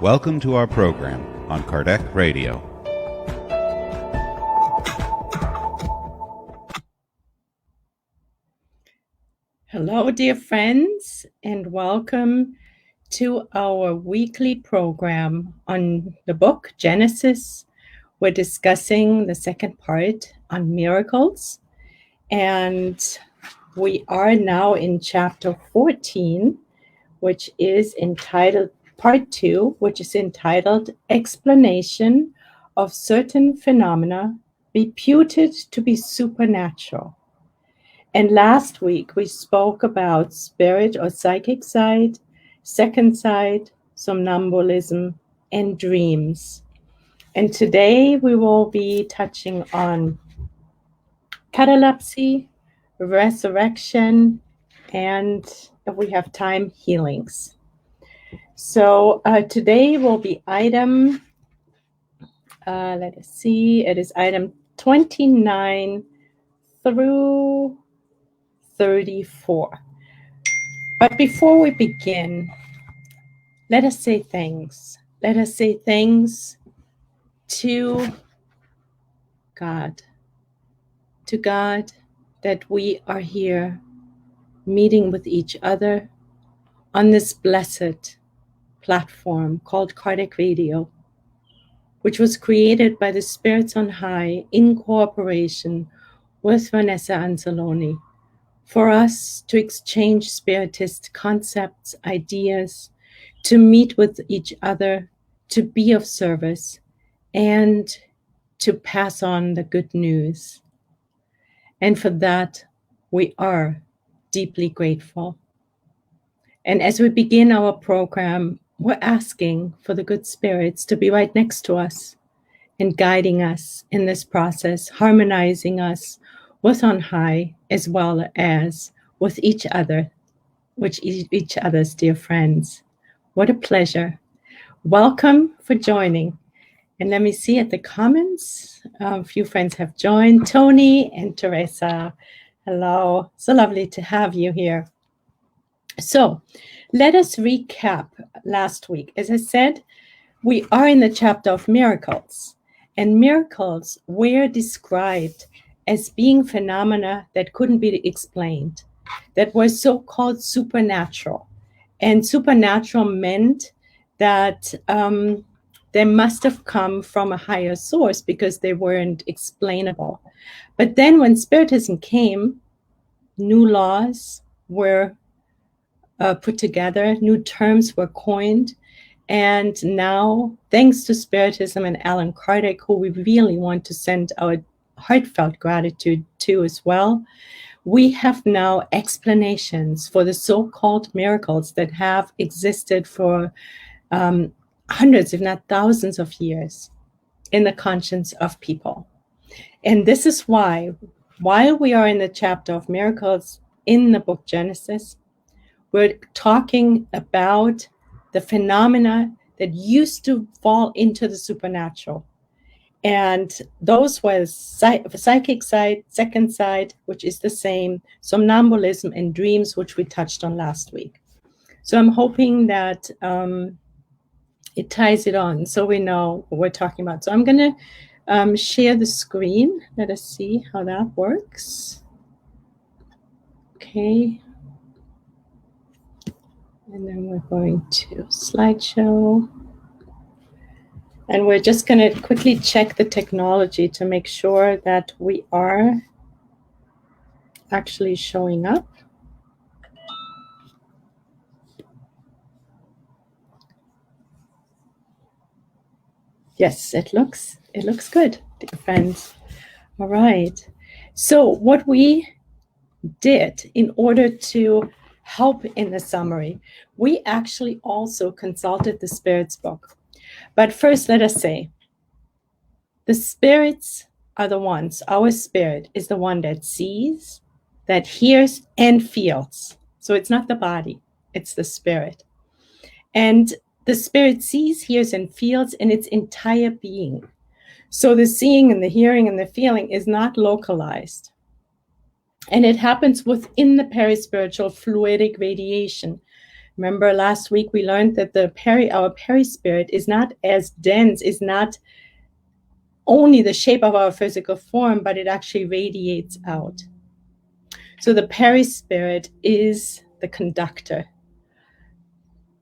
Welcome to our program on Kardec Radio. Hello, dear friends, and welcome to our weekly program on the book Genesis. We're discussing the second part on miracles, and we are now in chapter 14, which is entitled Part 2, which is entitled Explanation of Certain Phenomena Reputed to be Supernatural. And last week we spoke about spirit or psychic side, second side, somnambulism, and dreams. And today we will be touching on catalepsy, resurrection, and if we have time, healings. So today will be item, let us see, it is item 29 through 34. But before we begin, let us say thanks. Let us say thanks to God that we are here meeting with each other on this blessed platform called Kardec Radio, which was created by the spirits on high in cooperation with Vanessa Anzalone for us to exchange spiritist concepts, ideas, to meet with each other, to be of service, and to pass on the good news. And for that, we are deeply grateful. And as we begin our program, we're asking for the good spirits to be right next to us and guiding us in this process, harmonizing us with on high as well as with each other, with each other's dear friends. What a pleasure. Welcome for joining. And let me see at the comments. A few friends have joined. Tony and Teresa. Hello. So lovely to have you here. So let us recap last week. As I said, we are in the chapter of miracles. And miracles were described as being phenomena that couldn't be explained, that were so-called supernatural. And supernatural meant that they must have come from a higher source because they weren't explainable. But then when Spiritism came, new laws were put together, new terms were coined. And now, thanks to Spiritism and Allan Kardec, who we really want to send our heartfelt gratitude to as well, we have now explanations for the so-called miracles that have existed for hundreds, if not thousands of years in the conscience of people. And this is why, while we are in the chapter of miracles in the book Genesis, we're talking about the phenomena that used to fall into the supernatural. And those were psychic side, second side, which is the same, somnambulism and dreams, which we touched on last week. So I'm hoping that it ties it on so we know what we're talking about. So I'm going to share the screen. Let us see how that works. Okay. And then we're going to slideshow. And we're just going to quickly check the technology to make sure that we are actually showing up. Yes, it looks good, dear friends. All right. So what we did in order to help in the summary, we actually also consulted the Spirits book. But first, let us say, the spirits are the ones, our spirit is the one that sees, that hears, and feels. So it's not the body, it's the spirit. And the spirit sees, hears, and feels in its entire being. So the seeing and the hearing and the feeling is not localized. And it happens within the perispiritual fluidic radiation. Remember last week we learned that our perispirit is not as dense, is not only the shape of our physical form, but it actually radiates out. So the perispirit is the conductor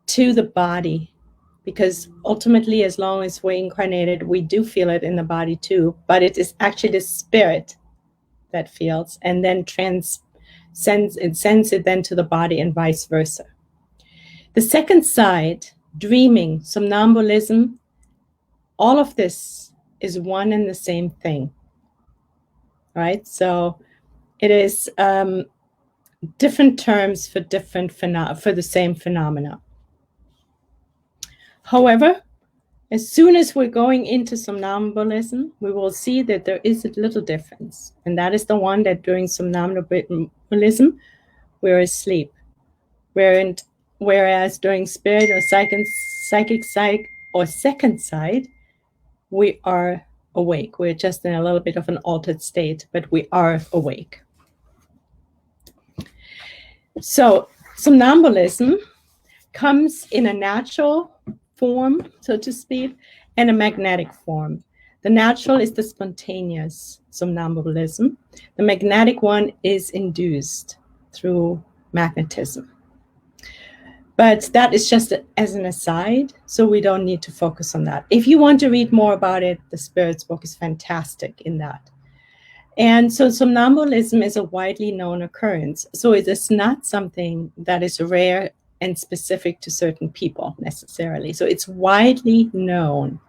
to the body, because ultimately, as long as we're incarnated, we do feel it in the body too, but it is actually the spirit that feels and then sends it then to the body and vice versa. The second side, dreaming, somnambulism, all of this is one and the same thing, right? So it is different terms for for the same phenomena. However, as soon as we're going into somnambulism, we will see that there is a little difference, and that is the one that during somnambulism we're asleep, whereas during spirit or psychic side or second side, we are awake. We're just in a little bit of an altered state, but we are awake. So somnambulism comes in a natural form, so to speak, and a magnetic form. The natural is the spontaneous somnambulism. The magnetic one is induced through magnetism. But that is just as an aside, so we don't need to focus on that. If you want to read more about it, the Spirits book is fantastic in that. And so somnambulism is a widely known occurrence. So it is not something that is rare and specific to certain people necessarily. So it's widely known.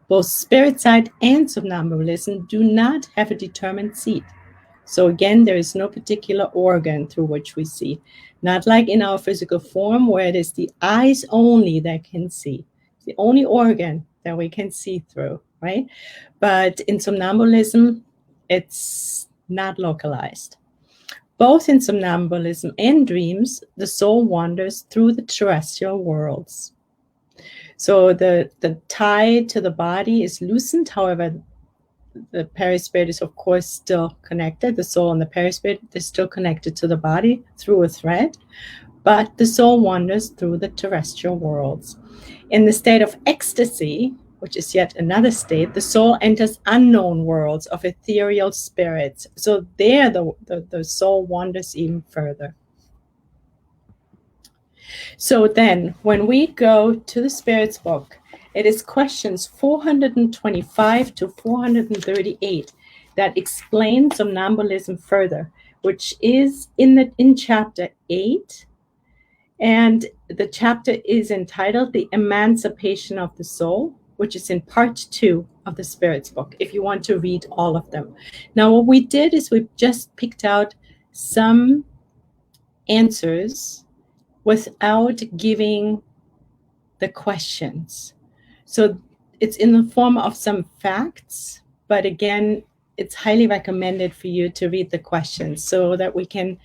Both spirit side and somnambulism do not have a determined seat. So again, there is no particular organ through which we see. Not like in our physical form where it is the eyes only that can see. It's the only organ that we can see through, right? But in somnambulism, it's not localized. Both in somnambulism and dreams, the soul wanders through the terrestrial worlds. So the tie to the body is loosened. However, the perispirit is, of course, still connected. The soul and the perispirit is still connected to the body through a thread, but the soul wanders through the terrestrial worlds. In the state of ecstasy, which is yet another state, the soul enters unknown worlds of ethereal spirits. So there the soul wanders even further. So then, when we go to the Spirits book, it is questions 425 to 438 that explain somnambulism further, which is in chapter 8. And the chapter is entitled The Emancipation of the Soul, which is in part 2 of the Spirits book, if you want to read all of them. Now, what we did is we just picked out some answers without giving the questions. So it's in the form of some facts, but again, it's highly recommended for you to read the questions so that we can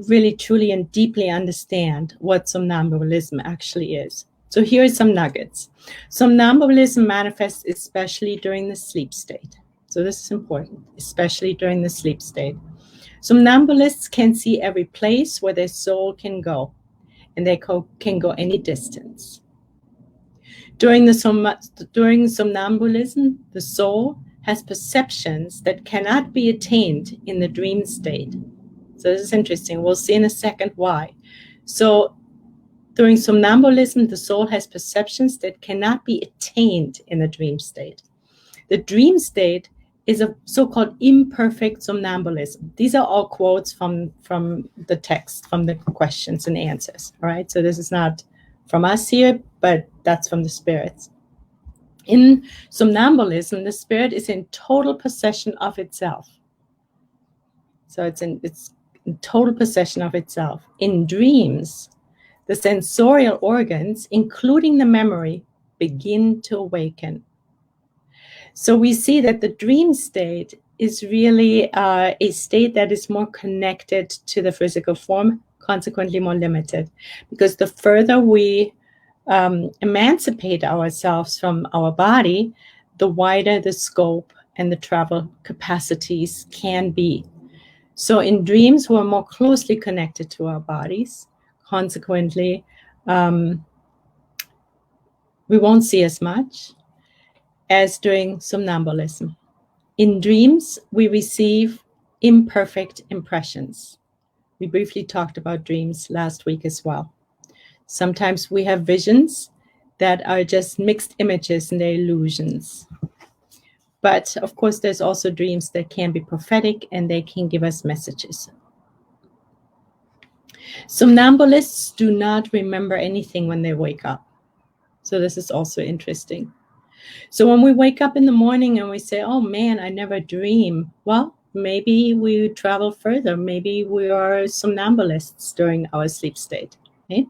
really, truly, and deeply understand what somnambulism actually is. So here are some nuggets. Somnambulism manifests especially during the sleep state. So this is important, especially during the sleep state. Somnambulists can see every place where their soul can go, and they can go any distance. During somnambulism, the soul has perceptions that cannot be attained in the dream state. So this is interesting. We'll see in a second why. So during somnambulism, the soul has perceptions that cannot be attained in the dream state. The dream state is a so-called imperfect somnambulism. These are all quotes from the text, from the questions and answers. All right, so this is not from us here, but that's from the spirits. In somnambulism, the spirit is in total possession of itself. So it's in total possession of itself. In dreams, the sensorial organs, including the memory, begin to awaken. So we see that the dream state is really a state that is more connected to the physical form, consequently more limited, because the further we emancipate ourselves from our body, the wider the scope and the travel capacities can be. So in dreams, we're more closely connected to our bodies. Consequently, we won't see as much as during somnambulism. In dreams, we receive imperfect impressions. We briefly talked about dreams last week as well. Sometimes we have visions that are just mixed images and they're illusions. But of course, there's also dreams that can be prophetic and they can give us messages. Somnambulists do not remember anything when they wake up. So this is also interesting. So when we wake up in the morning and we say, oh man, I never dream. Well, maybe we travel further. Maybe we are somnambulists during our sleep state. Okay?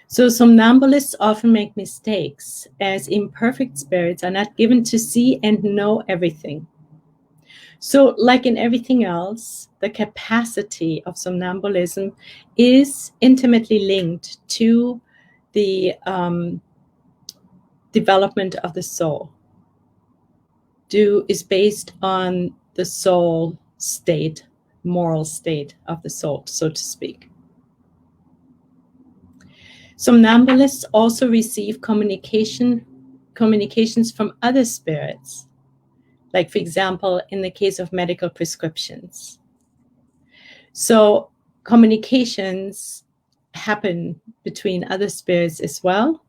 So somnambulists often make mistakes, as imperfect spirits are not given to see and know everything. So like in everything else, the capacity of somnambulism is intimately linked to the development of the soul. Is based on the soul state, moral state of the soul, so to speak. Somnambulists also receive communications from other spirits, like, for example, in the case of medical prescriptions. So communications happen between other spirits as well,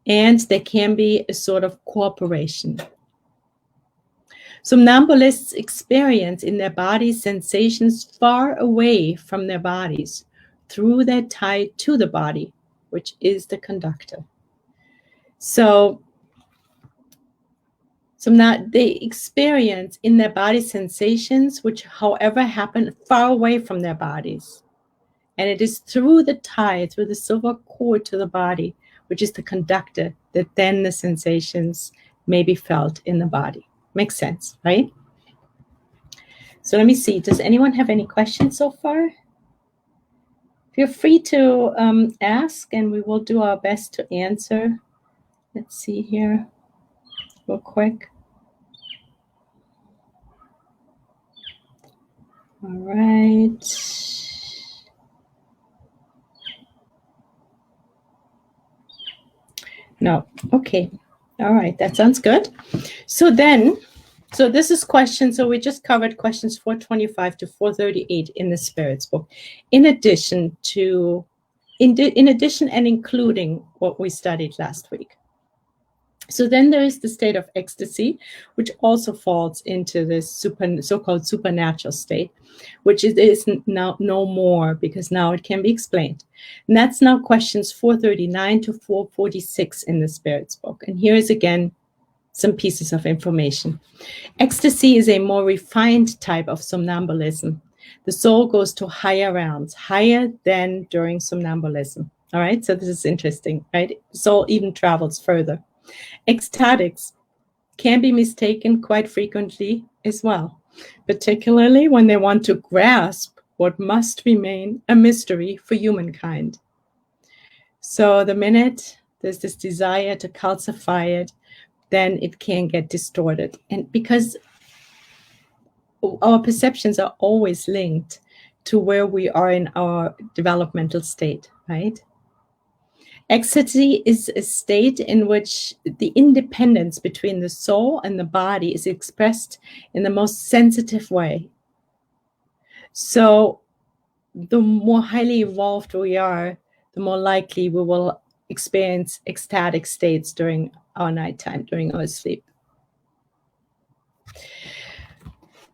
and there can be a sort of cooperation. Somnambulists experience in their bodies sensations far away from their bodies through their tie to the body, which is the conductor. So they experience in their body sensations which, however, happen far away from their bodies. And it is through the tie, through the silver cord to the body, which is the conductor, that then the sensations may be felt in the body. Makes sense, right? So let me see. Does anyone have any questions so far? Feel free to ask, and we will do our best to answer. Let's see here real quick. All right. No. Okay. All right. That sounds good. So this is questions. So we just covered questions 425 to 438 in the Spirits book. In addition and including what we studied last week. So then there is the state of ecstasy, which also falls into this so-called supernatural state, which is now no more because now it can be explained. And that's now questions 439 to 446 in the Spirits book. And here is again some pieces of information. Ecstasy is a more refined type of somnambulism. The soul goes to higher realms, higher than during somnambulism. All right, so this is interesting, right? The soul even travels further. Ecstatics can be mistaken quite frequently as well, particularly when they want to grasp what must remain a mystery for humankind. So the minute there's this desire to calcify it, then it can get distorted. And because our perceptions are always linked to where we are in our developmental state, right? Ecstasy is a state in which the independence between the soul and the body is expressed in the most sensitive way. So the more highly evolved we are, the more likely we will experience ecstatic states during our nighttime, during our sleep.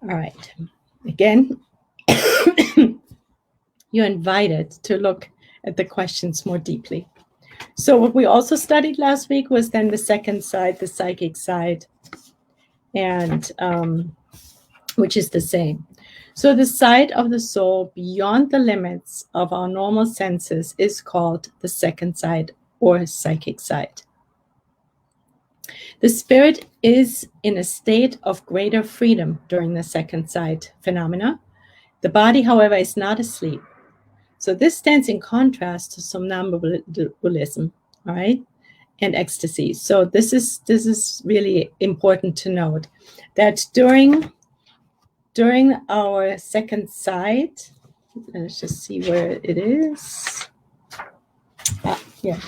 All right. Again, you're invited to look at the questions more deeply. So what we also studied last week was then the second side, the psychic side, and which is the same. So the side of the soul beyond the limits of our normal senses is called the second side or psychic side. The spirit is in a state of greater freedom during the second side phenomena. The body, however, is not asleep. So this stands in contrast to somnambulism, all right, and ecstasy. So this is really important to note that during our second side, let's just see where it is. Yeah.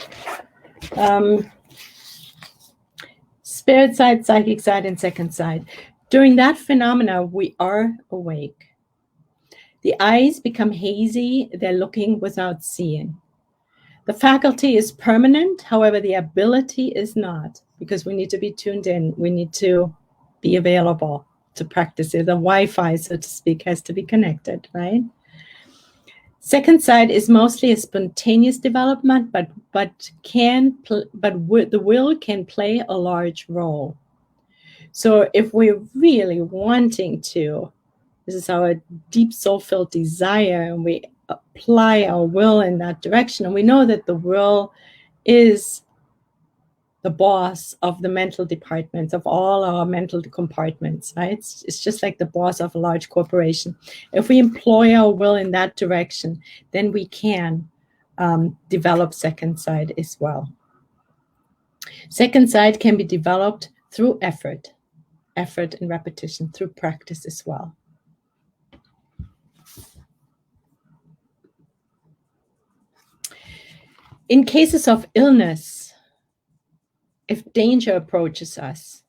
Spirit side, psychic side, and second side. During that phenomena, we are awake. The eyes become hazy, they're looking without seeing. The faculty is permanent, however, the ability is not, because we need to be tuned in. We need to be available to practice it. The Wi-Fi, so to speak, has to be connected, right? Second side is mostly a spontaneous development, but the will can play a large role. So if we're really wanting to, this is our deep soul-filled desire, and we apply our will in that direction, and we know that the will is the boss of the mental departments, of all our mental compartments, right? It's just like the boss of a large corporation. If we employ our will in that direction, then we can develop second side as well. Second side can be developed through effort and repetition, through practice as well. In cases of illness, if danger approaches us,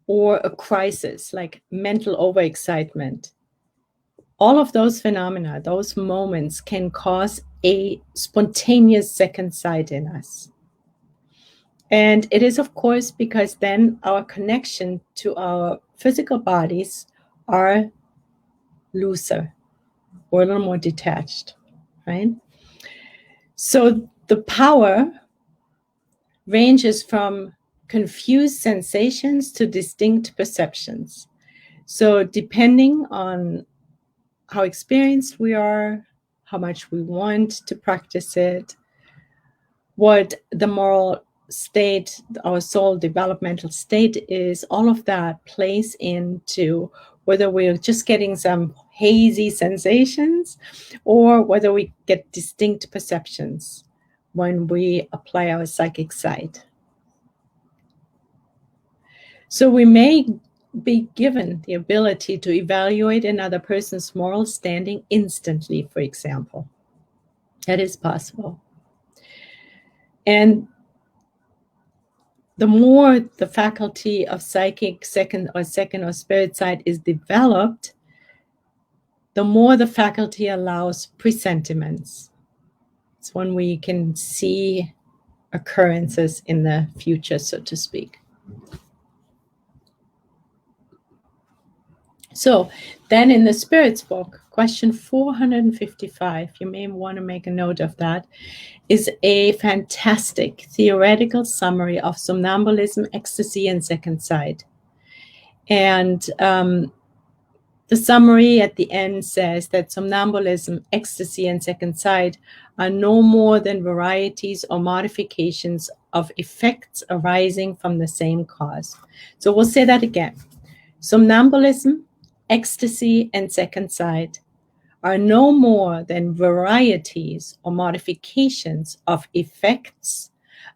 or a crisis like mental overexcitement, all of those phenomena, those moments can cause a spontaneous second side in us. And it is, of course, because then our connection to our physical bodies are looser or a little more detached, right? So the power ranges from confused sensations to distinct perceptions. So depending on how experienced we are, how much we want to practice it, what the moral state, our soul developmental state is, all of that plays into whether we're just getting some hazy sensations or whether we get distinct perceptions when we apply our psychic side. So we may be given the ability to evaluate another person's moral standing instantly, for example. That is possible. And the more the faculty of psychic second or spirit side is developed, the more the faculty allows presentiments. It's when we can see occurrences in the future, so to speak. So then in the Spirits book, question 455, you may want to make a note of that, is a fantastic theoretical summary of somnambulism, ecstasy, and second side. And the summary at the end says that somnambulism, ecstasy, and second side are no more than varieties or modifications of effects arising from the same cause. So we'll say that again. Somnambulism, ecstasy, and second side are no more than varieties or modifications of effects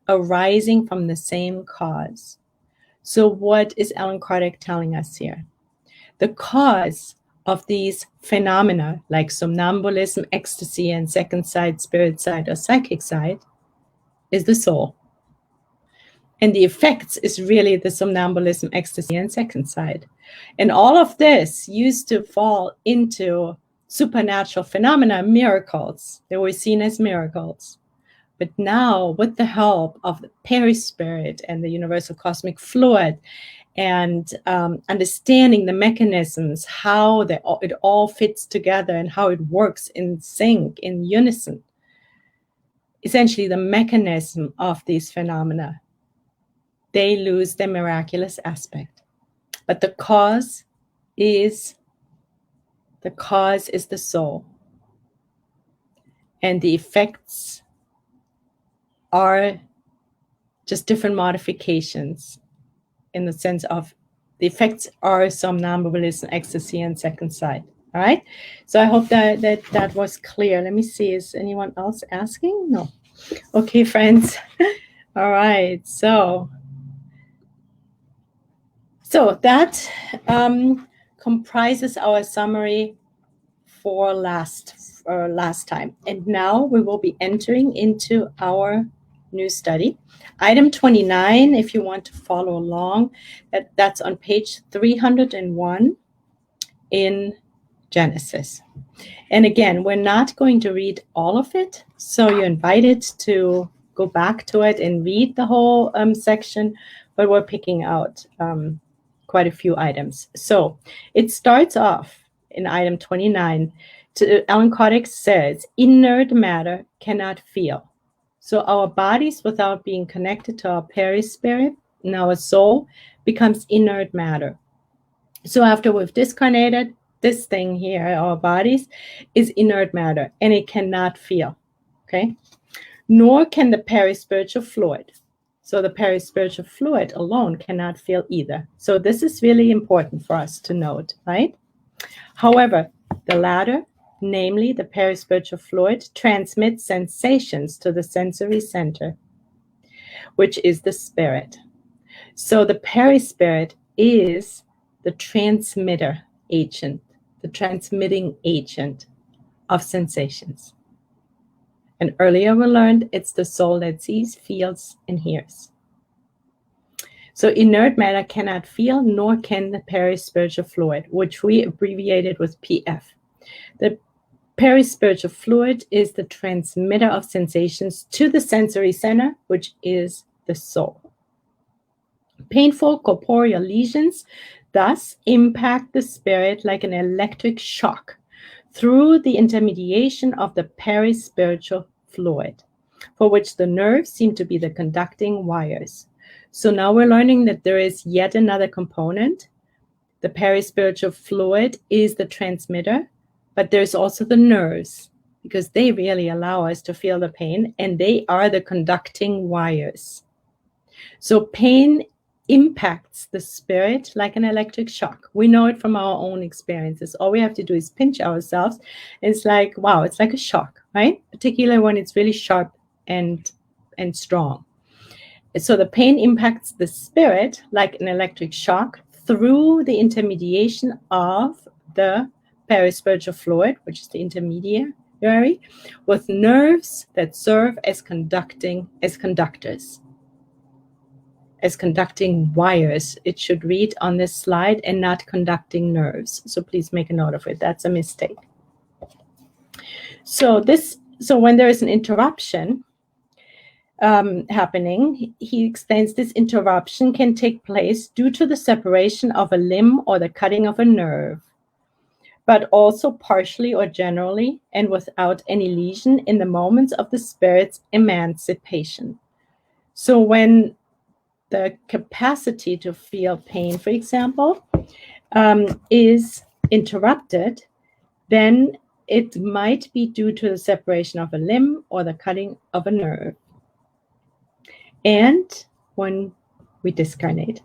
arising from the same cause. So what is Allan Kardec telling us here? The cause of these phenomena, like somnambulism, ecstasy, and second side, spirit side, or psychic side, is the soul. And the effects is really the somnambulism, ecstasy, and second side. And all of this used to fall into supernatural phenomena, miracles. They were seen as miracles. But now, with the help of the perispirit and the universal cosmic fluid, and understanding the mechanisms, how it all fits together and how it works in sync, in unison, essentially the mechanism of these phenomena, they lose their miraculous aspect. But the cause is the soul. And the effects are just different modifications, in the sense of the effects are somnambulism, ecstasy, and second side. All right. So I hope that was clear. Let me see. Is anyone else asking? No. Okay, friends. All right. So that comprises our summary for last last time. And now we will be entering into our new study. Item 29, if you want to follow along, that's on page 301 in Genesis. And again, we're not going to read all of it, so you're invited to go back to it and read the whole section, but we're picking out quite a few items. So it starts off in item 29. Alan Kardec says, inert matter cannot feel. So our bodies, without being connected to our perispirit and our soul, becomes inert matter. So after we've discarnated, this thing here, our bodies, is inert matter, and it cannot feel, okay? Nor can the perispiritual fluid. So the perispiritual fluid alone cannot feel either. So this is really important for us to note, right? However, the latter, namely the perispiritual fluid, transmits sensations to the sensory center, which is the spirit. So the perispirit is the transmitter agent, the transmitting agent of sensations. And earlier we learned it's the soul that sees, feels, and hears. So inert matter cannot feel, nor can the perispiritual fluid, which we abbreviated with PF. The perispiritual fluid is the transmitter of sensations to the sensory center, which is the soul. Painful corporeal lesions thus impact the spirit like an electric shock through the intermediation of the perispiritual fluid, for which the nerves seem to be the conducting wires. So now we're learning that there is yet another component. The perispiritual fluid is the transmitter, but there's also the nerves, because they really allow us to feel the pain, and they are the conducting wires. So pain impacts the spirit like an electric shock. We know it from our own experiences. All we have to do is pinch ourselves. It's like, wow, it's like a shock, right? Particularly when it's really sharp and strong. So the pain impacts the spirit like an electric shock through the intermediation of the perispiritual fluid, which is the intermediary, with nerves that serve as conducting wires. It should read on this slide, and not conducting nerves. So please make a note of it. That's a mistake. So when there is an interruption happening, he explains this interruption can take place due to the separation of a limb or the cutting of a nerve, but also partially or generally and without any lesion in the moments of the spirit's emancipation. So when the capacity to feel pain, for example, is interrupted, then it might be due to the separation of a limb or the cutting of a nerve. And when we discarnate.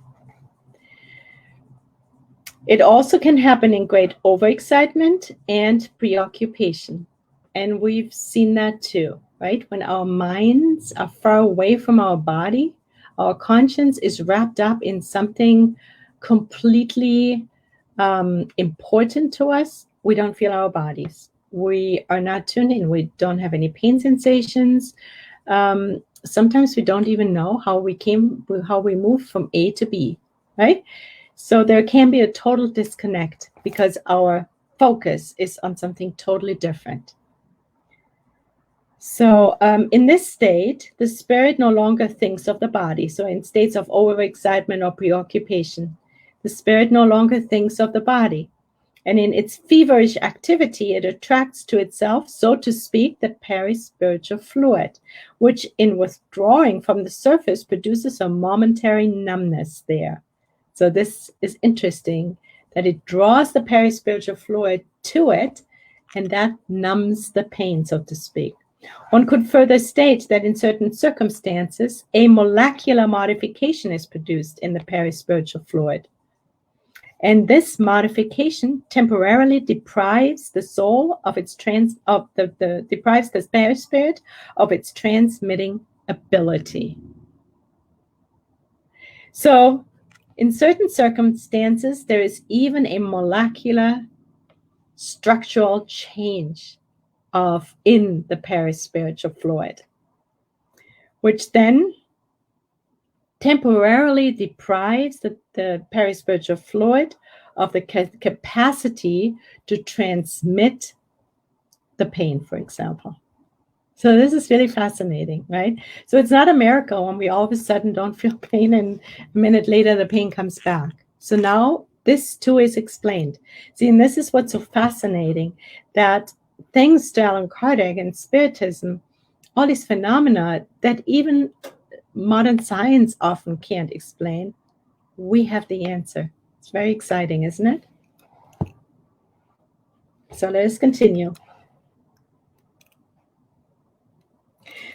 It also can happen in great overexcitement and preoccupation. And we've seen that too, right? When our minds are far away from our body, our conscience is wrapped up in something completely important to us, we don't feel our bodies. We are not tuned in. We don't have any pain sensations. Sometimes we don't even know how we moved from A to B, right? So there can be a total disconnect because our focus is on something totally different. So in this state, the spirit no longer thinks of the body. So in states of overexcitement or preoccupation, the spirit no longer thinks of the body. And in its feverish activity, it attracts to itself, so to speak, the perispiritual fluid, which in withdrawing from the surface produces a momentary numbness there. So this is interesting, that it draws the perispiritual fluid to it, and that numbs the pain, so to speak. One could further state that in certain circumstances, a molecular modification is produced in the perispiritual fluid. And this modification temporarily deprives the soul of its deprives the perispirit of its transmitting ability. So in certain circumstances, there is even a molecular structural change in the perispiritual fluid, which then temporarily deprives the perispiritual fluid of the capacity to transmit the pain, for example. So this is really fascinating, right? So it's not a miracle when we all of a sudden don't feel pain and a minute later the pain comes back. So now this too is explained. See, and this is what's so fascinating, that thanks to Allan Kardec and Spiritism, all these phenomena that even modern science often can't explain, we have the answer. It's very exciting, isn't it? So let us continue.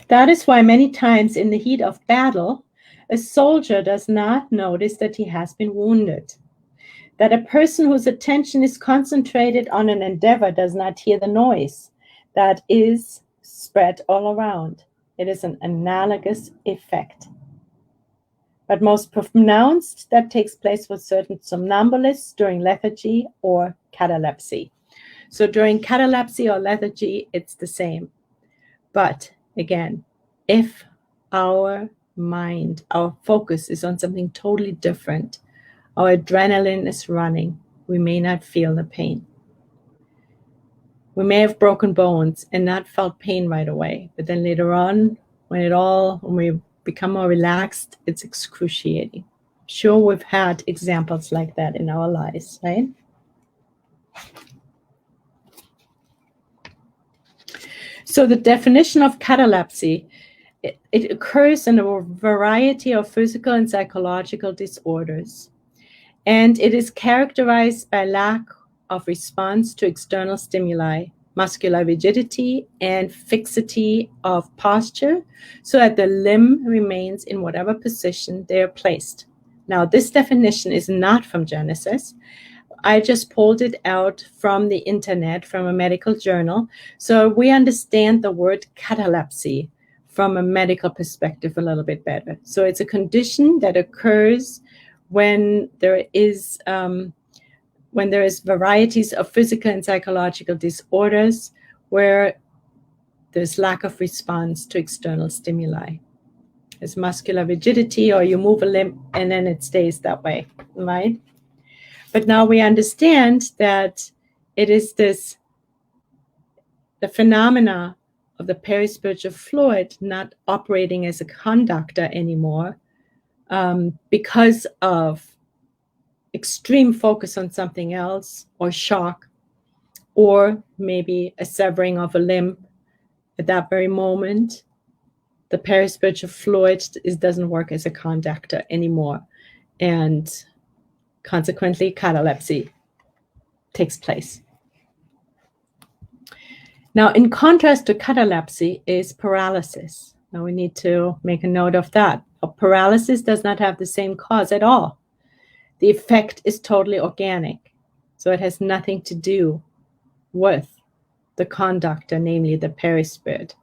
That is why many times in the heat of battle, a soldier does not notice that he has been wounded. That a person whose attention is concentrated on an endeavor does not hear the noise that is spread all around. It is an analogous effect. But most pronounced, that takes place with certain somnambulists during lethargy or catalepsy. So during catalepsy or lethargy, it's the same. But again, if our mind, our focus is on something totally different, our adrenaline is running, we may not feel the pain. We may have broken bones and not felt pain right away, but then later on, when we become more relaxed, it's excruciating. Sure, we've had examples like that in our lives, right? So the definition of catalepsy, it occurs in a variety of physical and psychological disorders. And it is characterized by lack of response to external stimuli, muscular rigidity, and fixity of posture, so that the limb remains in whatever position they are placed. Now, this definition is not from Genesis. I just pulled it out from the internet, from a medical journal, so we understand the word catalepsy from a medical perspective a little bit better. So it's a condition that occurs when there is varieties of physical and psychological disorders where there's lack of response to external stimuli. There's muscular rigidity, or you move a limb and then it stays that way, right? But now we understand that it is the phenomena of the perispiritual fluid not operating as a conductor anymore, because of extreme focus on something else, or shock, or maybe a severing of a limb at that very moment. The perispiritual fluid doesn't work as a conductor anymore, and consequently catalepsy takes place. Now, in contrast to catalepsy is paralysis. Now we need to make a note of that. Paralysis does not have the same cause at all. The effect is totally organic, so it has nothing to do with the conductor, namely the perispirit.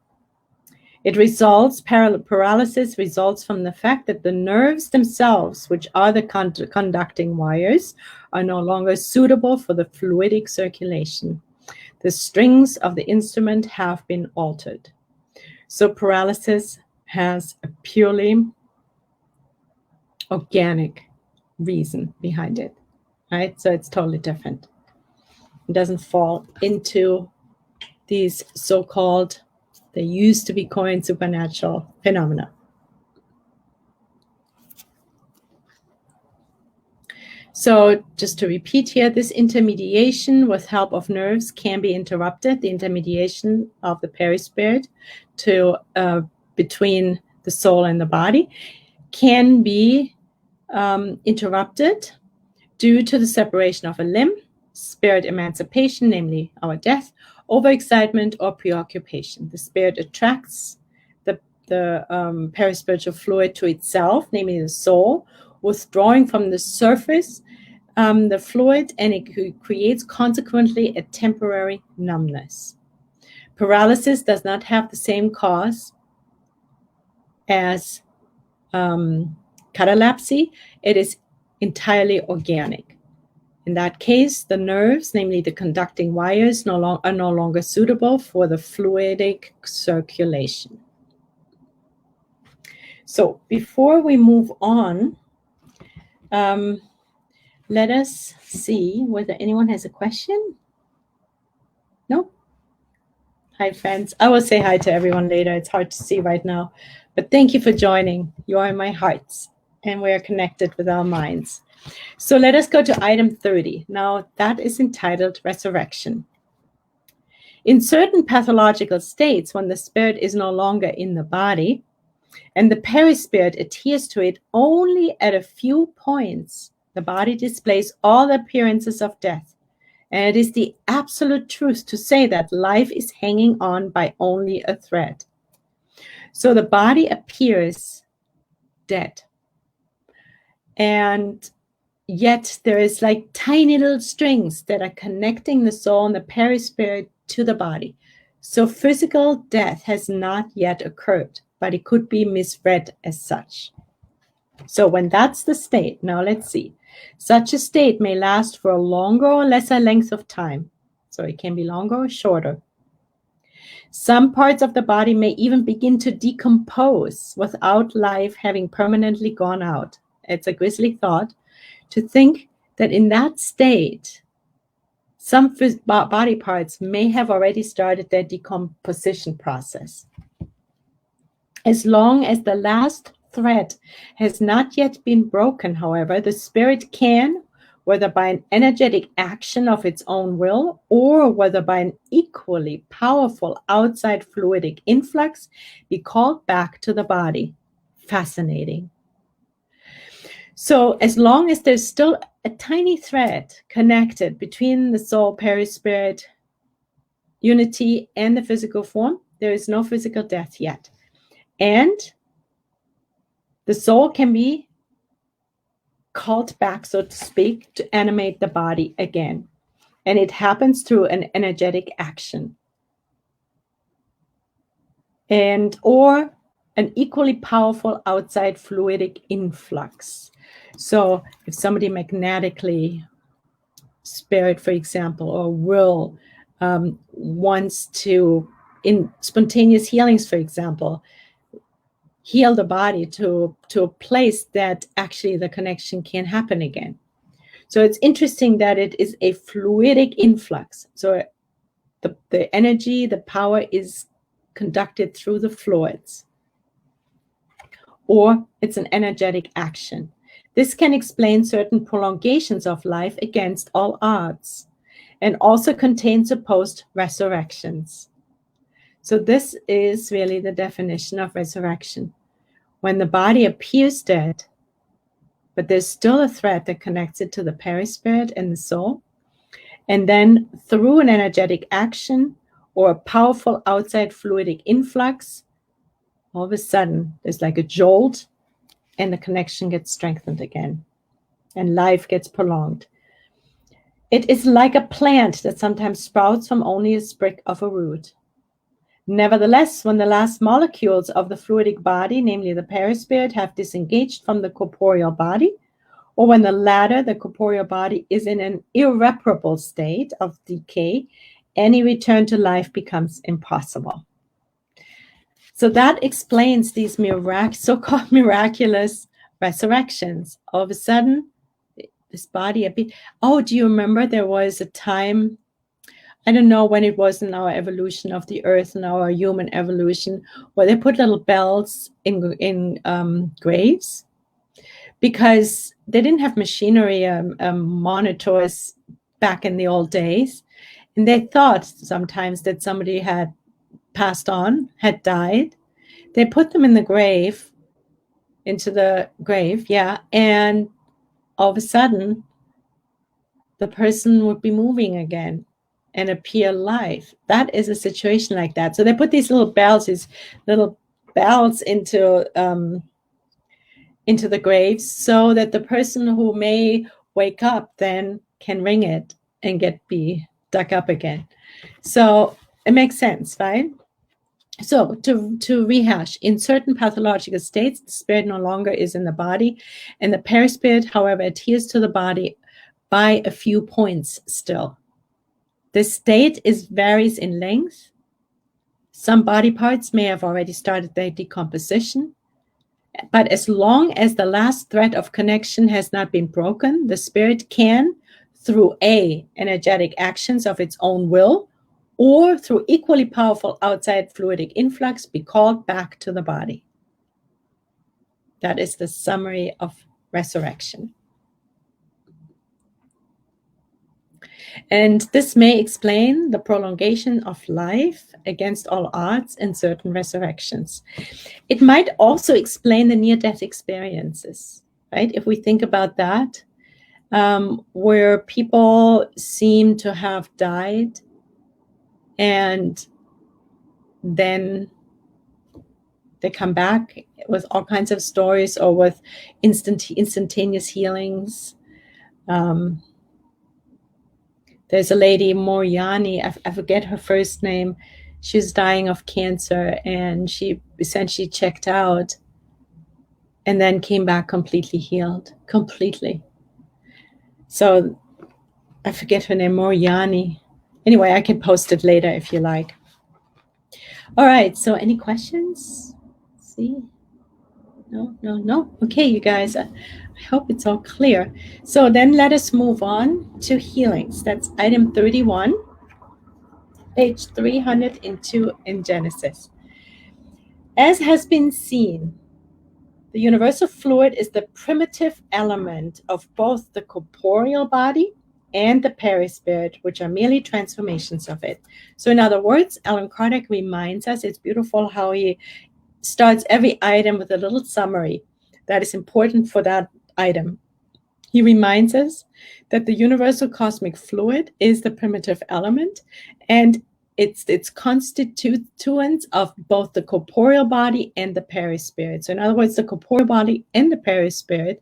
Paralysis results from the fact that the nerves themselves, which are the conducting wires, are no longer suitable for the fluidic circulation. The strings of the instrument have been altered. So paralysis has a purely organic reason behind it, right? So it's totally different. It doesn't fall into these so-called, they used to be coined, supernatural phenomena. So just to repeat here, this intermediation with help of nerves can be interrupted, the intermediation of the perispirit between the soul and the body can be interrupted due to the separation of a limb, spirit emancipation, namely our death, overexcitement, or preoccupation. The spirit attracts the perispiritual fluid to itself, namely the soul, withdrawing from the surface the fluid, and it creates consequently a temporary numbness. Paralysis does not have the same cause as catalepsy. It is entirely organic. In that case, the nerves, namely the conducting wires, are no longer suitable for the fluidic circulation. So before we move on, let us see whether anyone has a question. No? Hi, friends. I will say hi to everyone later. It's hard to see right now. But thank you for joining. You are in my hearts, and we are connected with our minds. So let us go to item 30. Now, that is entitled Resurrection. In certain pathological states, when the spirit is no longer in the body, and the perispirit adheres to it only at a few points, the body displays all the appearances of death. And it is the absolute truth to say that life is hanging on by only a thread. So the body appears dead. And yet there is like tiny little strings that are connecting the soul and the perispirit to the body. So physical death has not yet occurred, but it could be misread as such. So when that's the state, now let's see. Such a state may last for a longer or lesser length of time. So it can be longer or shorter. Some parts of the body may even begin to decompose without life having permanently gone out. It's a grisly thought to think that in that state, some body parts may have already started their decomposition process. As long as the last thread has not yet been broken, however, the spirit can, whether by an energetic action of its own will or whether by an equally powerful outside fluidic influx, be called back to the body. Fascinating. So as long as there's still a tiny thread connected between the soul, perispirit, unity, and the physical form, there is no physical death yet. And the soul can be called back, so to speak, to animate the body again. And it happens through an energetic action. Or an equally powerful outside fluidic influx. So if somebody magnetically, spirit, for example, or will wants to, in spontaneous healings, for example, heal the body to a place that actually the connection can happen again. So it's interesting that it is a fluidic influx. So the energy, the power is conducted through the fluids. Or it's an energetic action. This can explain certain prolongations of life against all odds, and also contain supposed resurrections. So this is really the definition of resurrection. When the body appears dead, but there's still a thread that connects it to the perispirit and the soul, and then through an energetic action or a powerful outside fluidic influx, all of a sudden there's like a jolt, and the connection gets strengthened again, and life gets prolonged. It is like a plant that sometimes sprouts from only a sprig of a root. Nevertheless, when the last molecules of the fluidic body, namely the perispirit, have disengaged from the corporeal body, or when the latter, the corporeal body, is in an irreparable state of decay, any return to life becomes impossible. So that explains these so-called miraculous resurrections. All of a sudden, this body appeared. Oh, do you remember there was a time, I don't know when it was in our evolution of the earth and our human evolution, where they put little bells in graves because they didn't have machinery, monitors back in the old days. And they thought sometimes that somebody had passed on, had died. They put them in the grave, into the grave, and all of a sudden, the person would be moving again and appear live. That is a situation like that. So they put these little bells into the graves so that the person who may wake up then can ring it and be dug up again. So it makes sense, right? So to rehash, in certain pathological states, the spirit no longer is in the body, and the perispirit, however, adheres to the body by a few points still. The state varies in length. Some body parts may have already started their decomposition, but as long as the last thread of connection has not been broken, the spirit can, through energetic actions of its own will, or through equally powerful outside fluidic influx, be called back to the body. That is the summary of resurrection. And this may explain the prolongation of life against all odds in certain resurrections. It might also explain the near-death experiences, right? If we think about that, where people seem to have died and then they come back with all kinds of stories or with instantaneous healings. There's a lady, Moriani, I forget her first name. She was dying of cancer, and she essentially checked out and then came back completely healed, completely. So I forget her name, Moriani. Anyway, I can post it later if you like. All right, so any questions? See? No. Okay, you guys, I hope it's all clear. So then let us move on to healings. That's item 31, page 302 in Genesis. As has been seen, the universal fluid is the primitive element of both the corporeal body and the perispirit, which are merely transformations of it. So in other words, Allan Kardec reminds us, it's beautiful how he starts every item with a little summary that is important for that item. He reminds us that the universal cosmic fluid is the primitive element, and it's constituents of both the corporeal body and the perispirit. So in other words, the corporeal body and the perispirit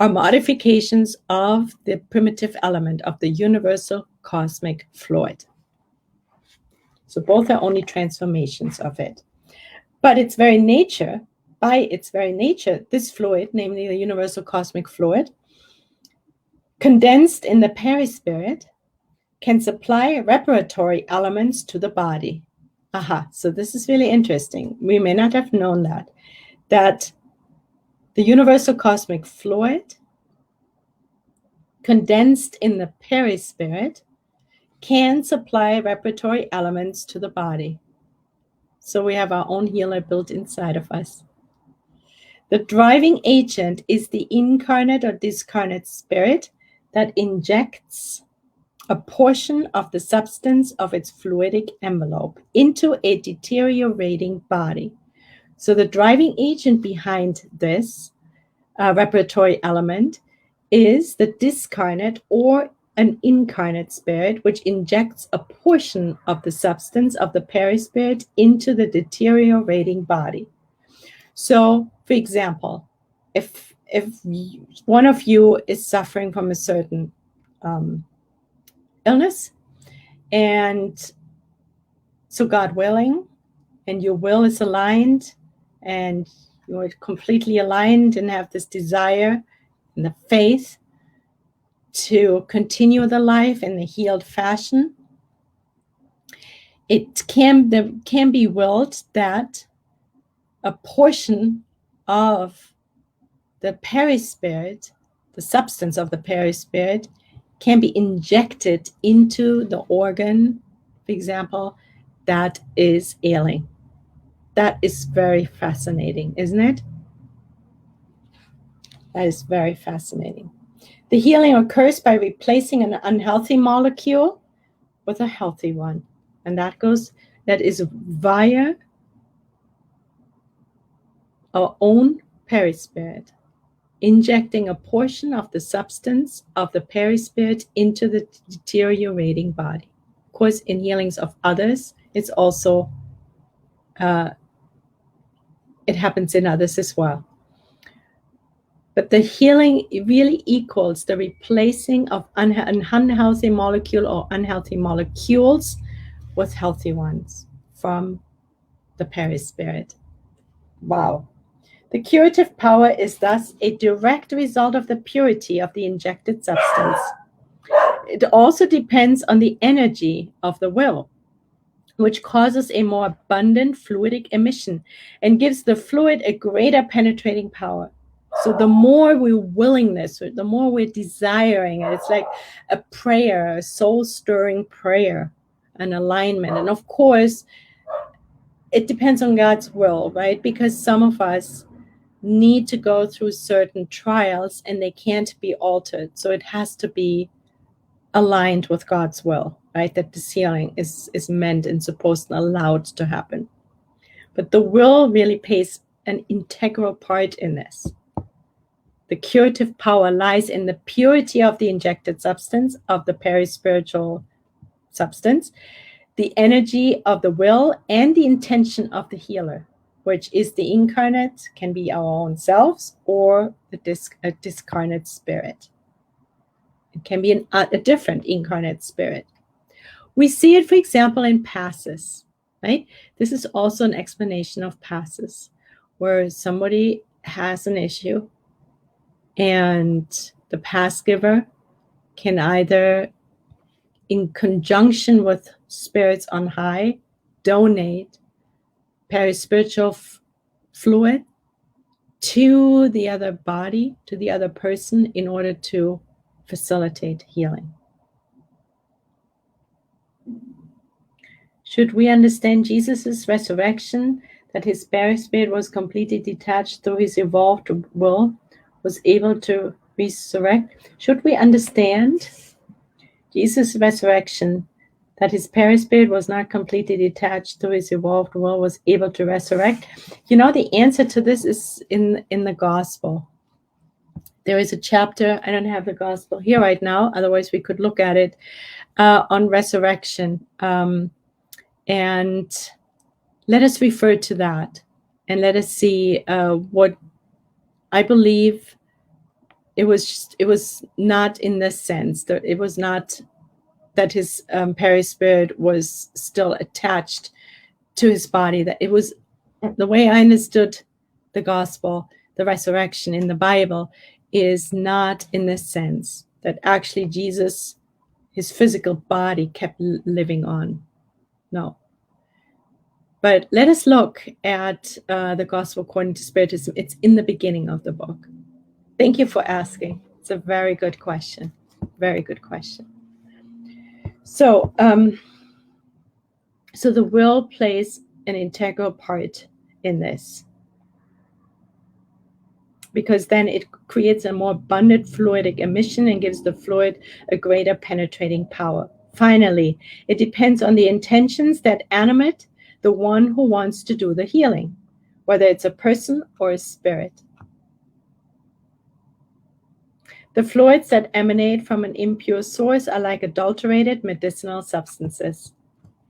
are modifications of the primitive element of the universal cosmic fluid. So both are only transformations of it. But its very nature, by its very nature, this fluid, namely the universal cosmic fluid, condensed in the perispirit, can supply reparatory elements to the body. So this is really interesting. We may not have known that the universal cosmic fluid, condensed in the perispirit, can supply reparatory elements to the body. So we have our own healer built inside of us. The driving agent is the incarnate or discarnate spirit that injects a portion of the substance of its fluidic envelope into a deteriorating body. So the driving agent behind this reparatory element is the discarnate or an incarnate spirit, which injects a portion of the substance of the perispirit into the deteriorating body. So, for example, if one of you is suffering from a certain illness, and so God willing, and your will is aligned, and you're completely aligned and have this desire and the faith to continue the life in the healed fashion, it can be willed that a portion of the perispirit, the substance of the perispirit, can be injected into the organ, for example, that is ailing. That is very fascinating, isn't it? That is very fascinating. The healing occurs by replacing an unhealthy molecule with a healthy one. And that is via our own perispirit, injecting a portion of the substance of the perispirit into the deteriorating body. Of course, in healings of others, it's also, it happens in others as well. But the healing really equals the replacing of an unhealthy molecule or unhealthy molecules with healthy ones from the perispirit. Wow. The curative power is thus a direct result of the purity of the injected substance. it also depends on the energy of the will, which causes a more abundant fluidic emission and gives the fluid a greater penetrating power. So the more we're willingness, or the more we're desiring, it's like a prayer, a soul-stirring prayer, an alignment. And of course, it depends on God's will, right? Because some of us need to go through certain trials and they can't be altered. So it has to be aligned with God's will, right? That this healing is meant and supposed and allowed to happen. But the will really plays an integral part in this. The curative power lies in the purity of the injected substance, of the perispiritual substance, the energy of the will, and the intention of the healer, which is the incarnate, can be our own selves, or a discarnate spirit. It can be a different incarnate spirit. We see it, for example, in passes, right? This is also an explanation of passes, where somebody has an issue and the pass giver can either, in conjunction with spirits on high, donate perispiritual fluid to the other body, to the other person, in order to facilitate healing. Should we understand Jesus' resurrection, that his perispirit was completely detached through his evolved will, was able to resurrect? Should we understand Jesus' resurrection, that his perispirit was not completely detached through his evolved will, was able to resurrect? You know, the answer to this is in the gospel. There is a chapter, I don't have the gospel here right now, otherwise we could look at it, on resurrection. And let us refer to that and let us see what I believe. It was not in this sense, that it was not that his perispirit was still attached to his body, that it was, the way I understood the gospel, the resurrection in the Bible, is not in this sense that actually Jesus, his physical body, kept living on. No. But let us look at the gospel according to Spiritism. It's in the beginning of the book. Thank you for asking. It's a very good question. Very good question. So, so the will plays an integral part in this, because then it creates a more abundant fluidic emission and gives the fluid a greater penetrating power. Finally, it depends on the intentions that animate the one who wants to do the healing, whether it's a person or a spirit. The fluids that emanate from an impure source are like adulterated medicinal substances.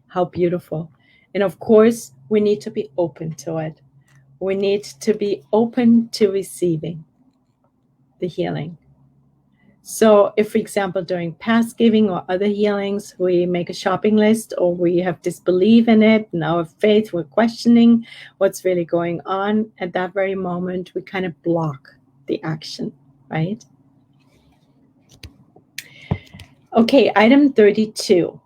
How beautiful. And of course, we need to be open to it. We need to be open to receiving the healing. So if, for example, during past giving or other healings, we make a shopping list, or we have disbelief in it, and our faith, we're questioning what's really going on, at that very moment, we kind of block the action, right? Okay, item 32.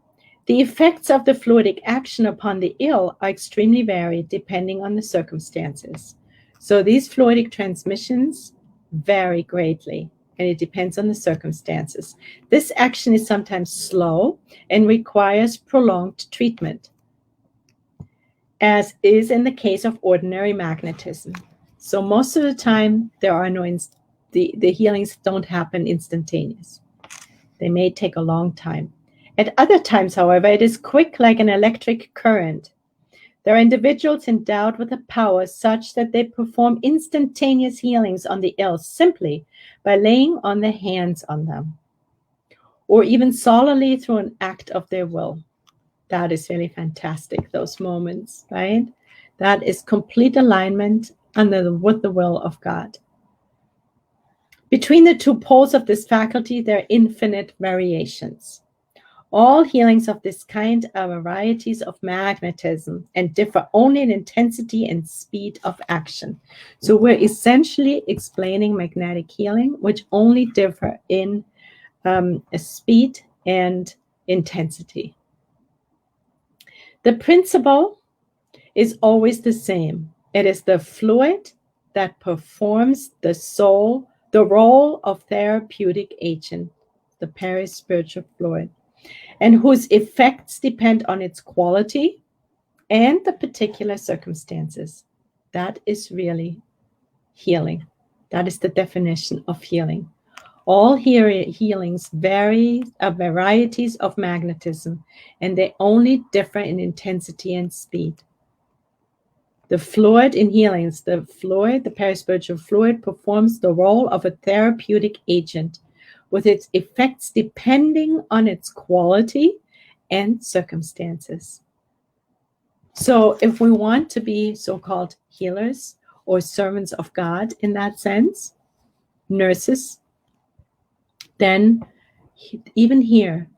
The effects of the fluidic action upon the ill are extremely varied depending on the circumstances. So these fluidic transmissions vary greatly, and it depends on the circumstances. This action is sometimes slow and requires prolonged treatment, as is in the case of ordinary magnetism. So most of the time, there are no the healings don't happen instantaneous. They may take a long time. At other times, however, it is quick like an electric current. There are individuals endowed with a power such that they perform instantaneous healings on the ill simply by laying on their hands on them, or even solely through an act of their will. That is really fantastic, those moments, right? That is complete alignment with the will of God. Between the two poles of this faculty, there are infinite variations. All healings of this kind are varieties of magnetism and differ only in intensity and speed of action. So we're essentially explaining magnetic healing, which only differ in a speed and intensity. The principle is always the same. It is the fluid that performs the role of therapeutic agent, the perispiritual fluid, and whose effects depend on its quality and the particular circumstances. That is really healing. That is the definition of healing. All healings are varieties of magnetism, and they only differ in intensity and speed. The fluid in healings, the perispiritual fluid, performs the role of a therapeutic agent with its effects depending on its quality and circumstances. So if we want to be so-called healers or servants of God in that sense, nurses, then even here,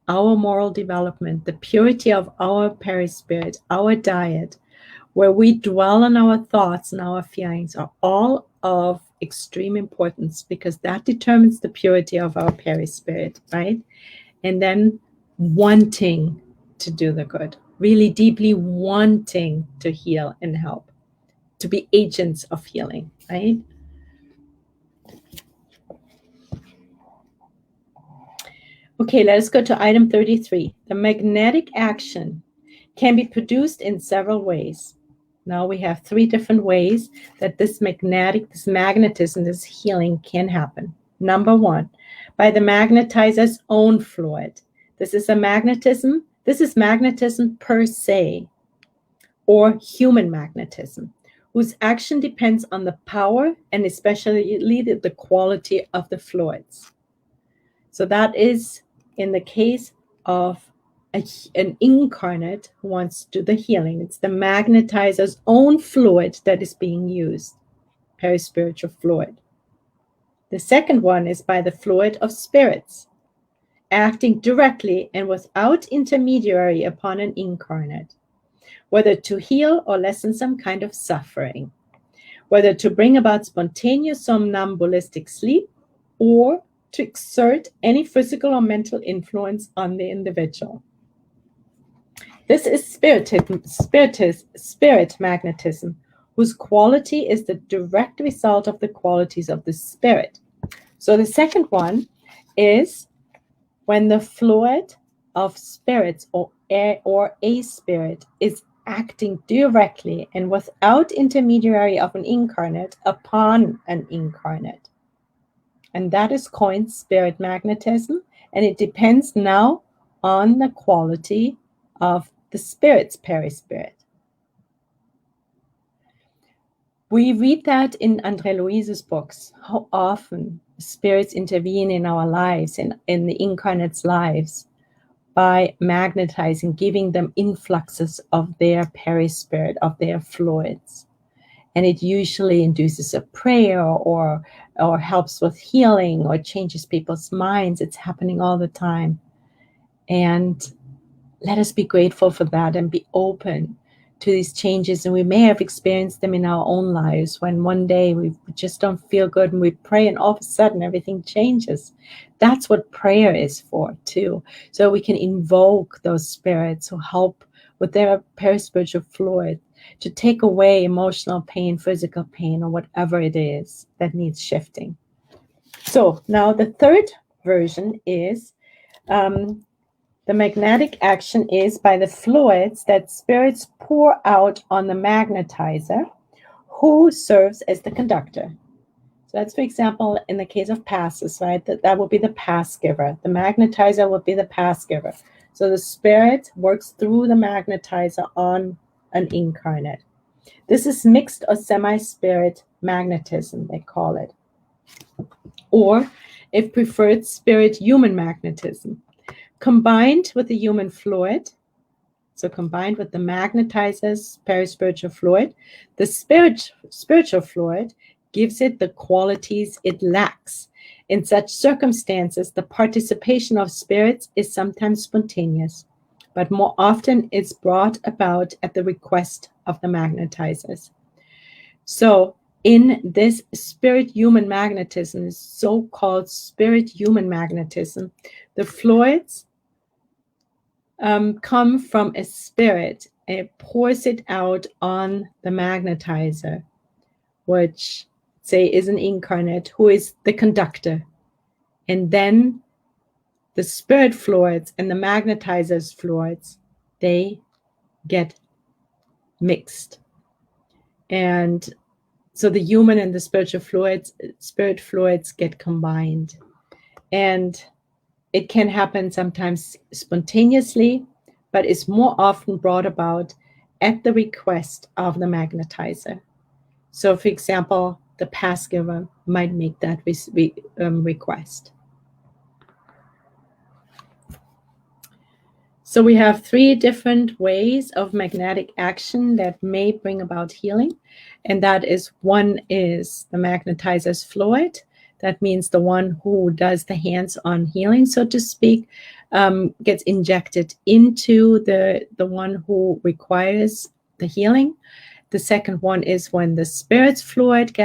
our moral development, the purity of our perispirit, our diet, where we dwell on our thoughts and our feelings, are all of extreme importance, because that determines the purity of our perispirit, right? And then wanting to do the good, really deeply wanting to heal and help, to be agents of healing, right? Okay, let us go to item 33. The magnetic action can be produced in several ways. Now we have 3 different ways that this magnetism, this healing can happen. Number 1, by the magnetizer's own fluid. This is magnetism per se, or human magnetism, whose action depends on the power and especially the quality of the fluids. So that is in the case of an incarnate who wants to do the healing. It's the magnetizer's own fluid that is being used, perispiritual fluid. The second one is by the fluid of spirits, acting directly and without intermediary upon an incarnate, whether to heal or lessen some kind of suffering, whether to bring about spontaneous somnambulistic sleep, or to exert any physical or mental influence on the individual. This is spirit magnetism, whose quality is the direct result of the qualities of the spirit. So the second one is when the fluid of spirits or a spirit is acting directly and without intermediary of an incarnate upon an incarnate. And that is coined spirit magnetism, and it depends now on the quality of the spirit's perispirit. We read that in André Louise's books, how often spirits intervene in our lives, in the incarnates' lives, by magnetizing, giving them influxes of their perispirit, of their fluids. And it usually induces a prayer or helps with healing or changes people's minds. It's happening all the time. And let us be grateful for that and be open to these changes. And we may have experienced them in our own lives when one day we just don't feel good and we pray and all of a sudden everything changes. That's what prayer is for too. So we can invoke those spirits who help with their perispiritual fluid to take away emotional pain, physical pain, or whatever it is that needs shifting. So now the third version is the magnetic action is by the fluids that spirits pour out on the magnetizer, who serves as the conductor. So that's, for example, in the case of passes, right? That will be the pass giver. The magnetizer will be the pass giver. So the spirit works through the magnetizer on an incarnate. This is mixed or semi-spirit magnetism, they call it. Or, if preferred, spirit-human magnetism. Combined with the human fluid, so combined with the magnetizer's perispiritual fluid, the spiritual fluid gives it the qualities it lacks. In such circumstances, the participation of spirits is sometimes spontaneous, but more often it's brought about at the request of the magnetizers. So in this spirit-human magnetism, this so-called spirit-human magnetism, the fluids come from a spirit, and it pours it out on the magnetizer, which, say, is an incarnate, who is the conductor. And then the spirit fluids and the magnetizer's fluids, they get mixed. And so the human and the spirit fluids get combined. And it can happen sometimes spontaneously, but is more often brought about at the request of the magnetizer. So, for example, the pass giver might make that request. So we have 3 different ways of magnetic action that may bring about healing. And that is, one is the magnetizer's fluid. That means the one who does the hands-on healing, so to speak, gets injected into the one who requires the healing. The second one is when the spirit's fluid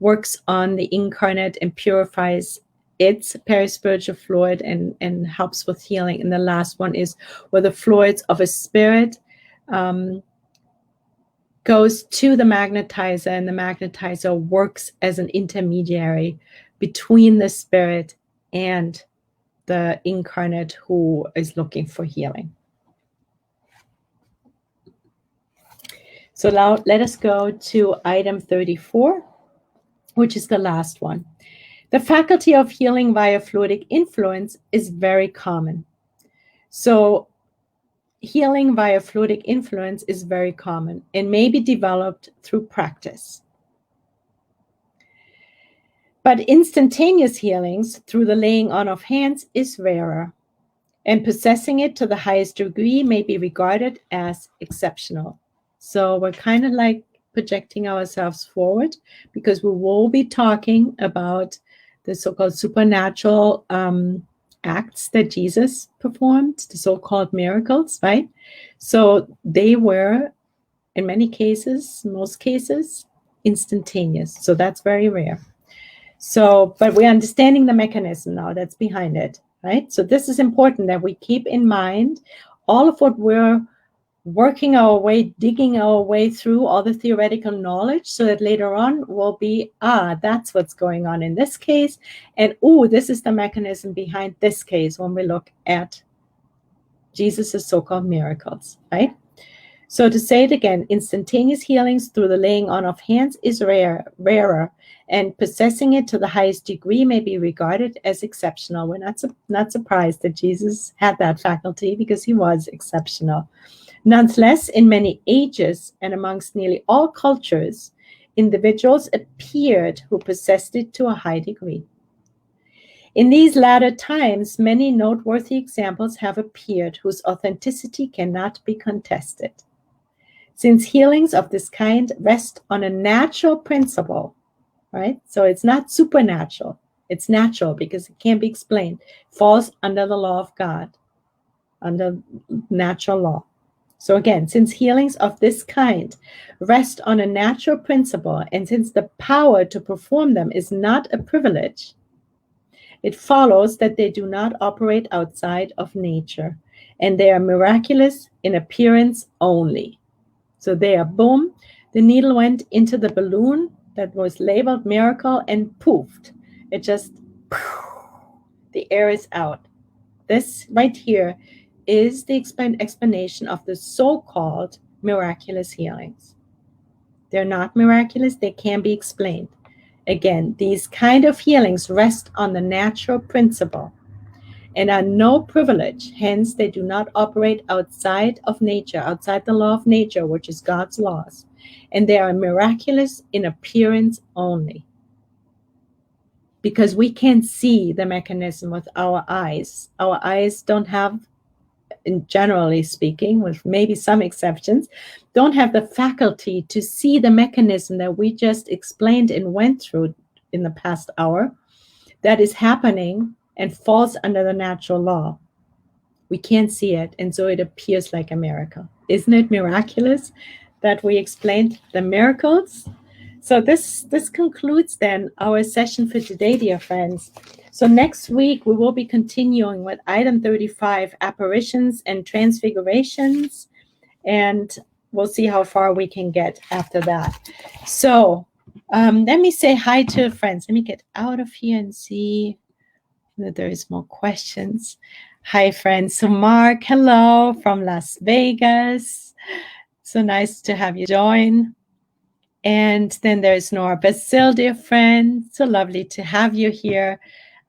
works on the incarnate and purifies its perispiritual fluid and helps with healing. And the last one is where the fluids of a spirit goes to the magnetizer, and the magnetizer works as an intermediary between the spirit and the incarnate who is looking for healing. So now let us go to item 34, which is the last one. The faculty of healing via fluidic influence is very common. So healing via fluidic influence is very common and may be developed through practice. But instantaneous healings through the laying on of hands is rarer, and possessing it to the highest degree may be regarded as exceptional. So we're kind of like projecting ourselves forward, because we will be talking about the so-called supernatural acts that Jesus performed, the so-called miracles, right? So they were, in many cases, most cases, instantaneous. So that's very rare. So, but we're understanding the mechanism now that's behind it, right? So this is important that we keep in mind all of what we're working our way, digging our way through, all the theoretical knowledge, so that later on we'll be, that's what's going on in this case, and this is the mechanism behind this case when we look at Jesus' so-called miracles, right? So to say it again, instantaneous healings through the laying on of hands is rarer, and possessing it to the highest degree may be regarded as exceptional. We're not surprised that Jesus had that faculty, because he was exceptional. Nonetheless, in many ages and amongst nearly all cultures, individuals appeared who possessed it to a high degree. In these latter times, many noteworthy examples have appeared whose authenticity cannot be contested. Since healings of this kind rest on a natural principle, right? So it's not supernatural, it's natural because it can't be explained. It falls under the law of God, under natural law. So again, since healings of this kind rest on a natural principle, and since the power to perform them is not a privilege, it follows that they do not operate outside of nature, and they are miraculous in appearance only. So there, boom, the needle went into the balloon that was labeled miracle, and poofed. It just, the air is out. This right here is the explanation of the so-called miraculous healings. They're not miraculous, they can be explained. Again, these kind of healings rest on the natural principle and are no privilege. Hence, they do not operate outside of nature, outside the law of nature, which is God's laws. And they are miraculous in appearance only. Because we can't see the mechanism with our eyes. Our eyes don't have, generally speaking, with maybe some exceptions, don't have the faculty to see the mechanism that we just explained and went through in the past hour that is happening and falls under the natural law. We can't see it, and so it appears like a miracle. Isn't it miraculous that we explained the miracles So this concludes then our session for today, dear friends. So next week we will be continuing with item 35, apparitions and transfigurations, and we'll see how far we can get after that. So let me say hi to friends. Let me get out of here and see that there is more questions. Hi, friends. So Mark, hello from Las Vegas. So nice to have you join. And then there's Nora Basil, dear friend. So lovely to have you here.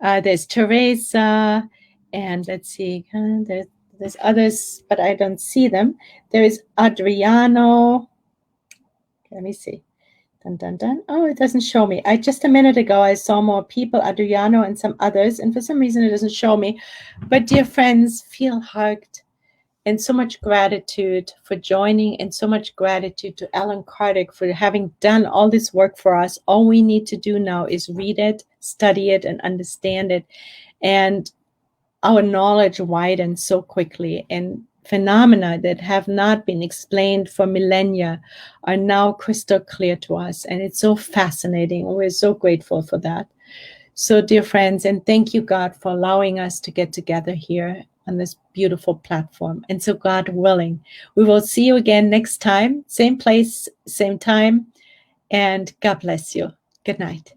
There's Teresa, and let's see, there's others, but I don't see them. There is Adriano. Let me see. Dun, dun, dun. Oh, it doesn't show me. Just a minute ago, I saw more people, Adriano and some others, and for some reason it doesn't show me. But dear friends, feel hugged, and so much gratitude for joining, and so much gratitude to Alan Kardec for having done all this work for us. All we need to do now is read it, study it, and understand it. And our knowledge widens so quickly, and phenomena that have not been explained for millennia are now crystal clear to us. And it's so fascinating. We're so grateful for that. So, dear friends, and thank you, God, for allowing us to get together here on this beautiful platform. And so, God willing, we will see you again next time, same place, same time. And God bless you. Good night.